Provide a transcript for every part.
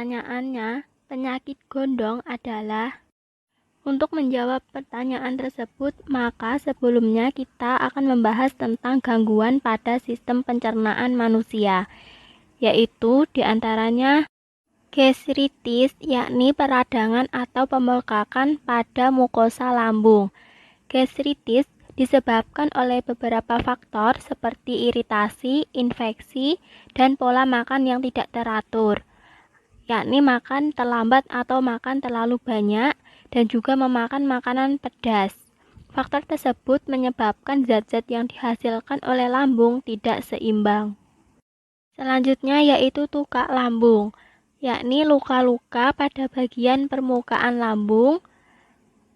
pertanyaannya, penyakit gondong adalah. Untuk menjawab pertanyaan tersebut, maka sebelumnya kita akan membahas tentang gangguan pada sistem pencernaan manusia, yaitu diantaranya gastritis, yakni peradangan atau pembengkakan pada mukosa lambung. Gastritis disebabkan oleh beberapa faktor seperti iritasi, infeksi, dan pola makan yang tidak teratur, yakni makan terlambat atau makan terlalu banyak, dan juga memakan makanan pedas. Faktor tersebut menyebabkan zat-zat yang dihasilkan oleh lambung tidak seimbang. Selanjutnya yaitu tukak lambung, yakni luka-luka pada bagian permukaan lambung.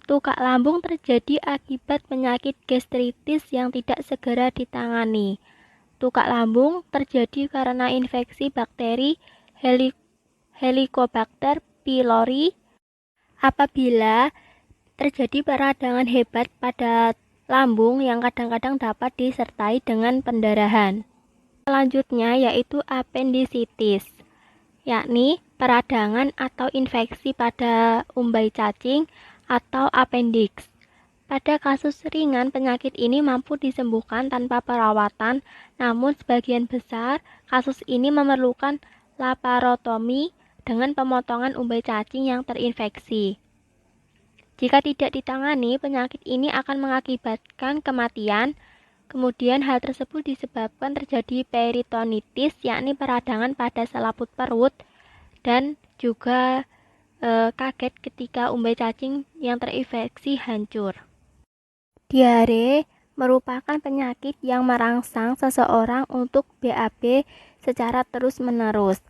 Tukak lambung terjadi akibat penyakit gastritis yang tidak segera ditangani. Tukak lambung terjadi karena infeksi bakteri Helicobacter pylori. Apabila terjadi peradangan hebat pada lambung yang kadang-kadang dapat disertai dengan pendarahan. Selanjutnya yaitu appendicitis, yakni peradangan atau infeksi pada umbai cacing atau appendix. Pada kasus ringan, penyakit ini mampu disembuhkan tanpa perawatan, namun sebagian besar kasus ini memerlukan laparotomi dengan pemotongan umbai cacing yang terinfeksi. Jika tidak ditangani, penyakit ini akan mengakibatkan kematian. Kemudian hal tersebut disebabkan terjadi peritonitis, yakni peradangan pada selaput perut, dan juga kaget ketika umbai cacing yang terinfeksi hancur. Diare merupakan penyakit yang merangsang seseorang untuk BAB secara terus-menerus.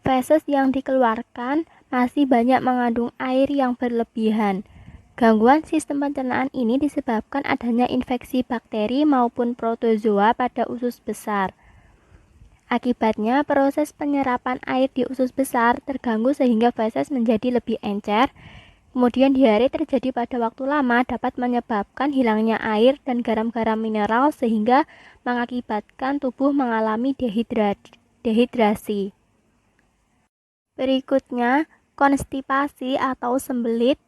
Feses yang dikeluarkan masih banyak mengandung air yang berlebihan. Gangguan sistem pencernaan ini disebabkan adanya infeksi bakteri maupun protozoa pada usus besar. Akibatnya, proses penyerapan air di usus besar terganggu sehingga feses menjadi lebih encer. Kemudian diare terjadi pada waktu lama dapat menyebabkan hilangnya air dan garam-garam mineral sehingga mengakibatkan tubuh mengalami dehidrasi. Berikutnya, konstipasi atau sembelit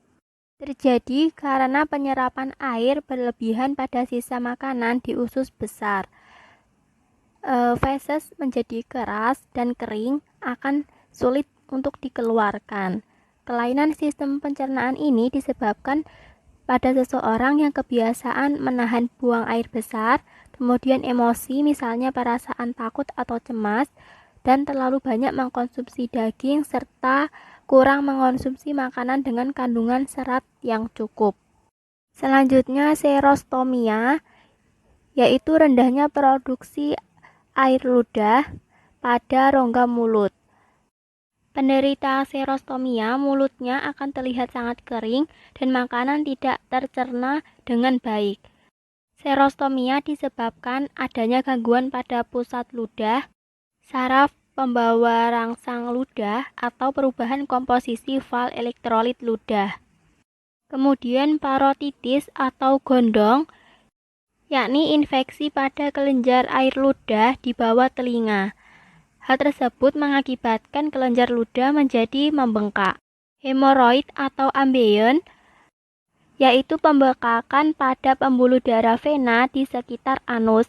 terjadi karena penyerapan air berlebihan pada sisa makanan di usus besar. Feses menjadi keras dan kering, akan sulit untuk dikeluarkan. Kelainan sistem pencernaan ini disebabkan pada seseorang yang kebiasaan menahan buang air besar, kemudian emosi misalnya perasaan takut atau cemas, dan terlalu banyak mengkonsumsi daging serta kurang mengkonsumsi makanan dengan kandungan serat yang cukup. Selanjutnya serostomia, yaitu rendahnya produksi air ludah pada rongga mulut. Penderita serostomia mulutnya akan terlihat sangat kering dan makanan tidak tercerna dengan baik. Serostomia disebabkan adanya gangguan pada pusat ludah, saraf pembawa rangsang ludah, atau perubahan komposisi fal elektrolit ludah. Kemudian parotitis atau gondong, yakni infeksi pada kelenjar air ludah di bawah telinga. Hal tersebut mengakibatkan kelenjar ludah menjadi membengkak. Hemoroid atau ambeien, yaitu pembengkakan pada pembuluh darah vena di sekitar anus.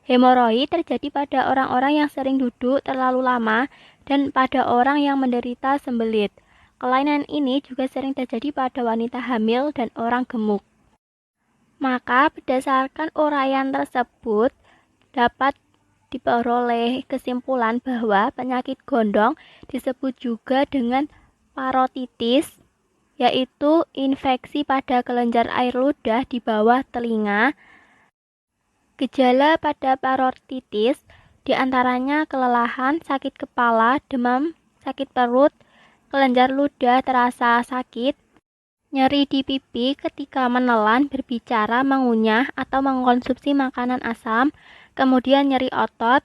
Hemoroid terjadi pada orang-orang yang sering duduk terlalu lama dan pada orang yang menderita sembelit. Kelainan ini juga sering terjadi pada wanita hamil dan orang gemuk. Maka berdasarkan uraian tersebut dapat diperoleh kesimpulan bahwa penyakit gondong disebut juga dengan parotitis, yaitu infeksi pada kelenjar air ludah di bawah telinga. Gejala pada parotitis diantaranya kelelahan, sakit kepala, demam, sakit perut, kelenjar ludah terasa sakit, nyeri di pipi ketika menelan, berbicara, mengunyah, atau mengkonsumsi makanan asam, kemudian nyeri otot,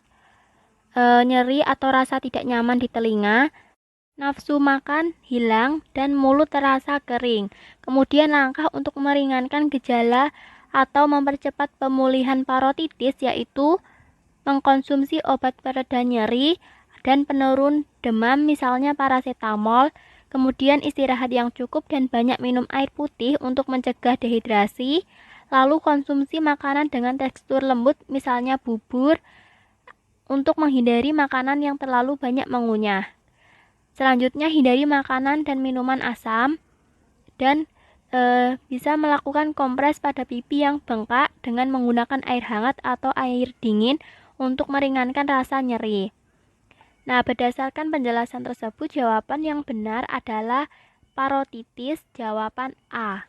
nyeri atau rasa tidak nyaman di telinga, nafsu makan hilang, dan mulut terasa kering. Kemudian langkah untuk meringankan gejala atau mempercepat pemulihan parotitis yaitu mengkonsumsi obat pereda nyeri dan penurun demam misalnya paracetamol, kemudian istirahat yang cukup dan banyak minum air putih untuk mencegah dehidrasi, lalu konsumsi makanan dengan tekstur lembut misalnya bubur untuk menghindari makanan yang terlalu banyak mengunyah. Selanjutnya hindari makanan dan minuman asam dan bisa melakukan kompres pada pipi yang bengkak dengan menggunakan air hangat atau air dingin untuk meringankan rasa nyeri. Nah, berdasarkan penjelasan tersebut, jawaban yang benar adalah parotitis, jawaban A.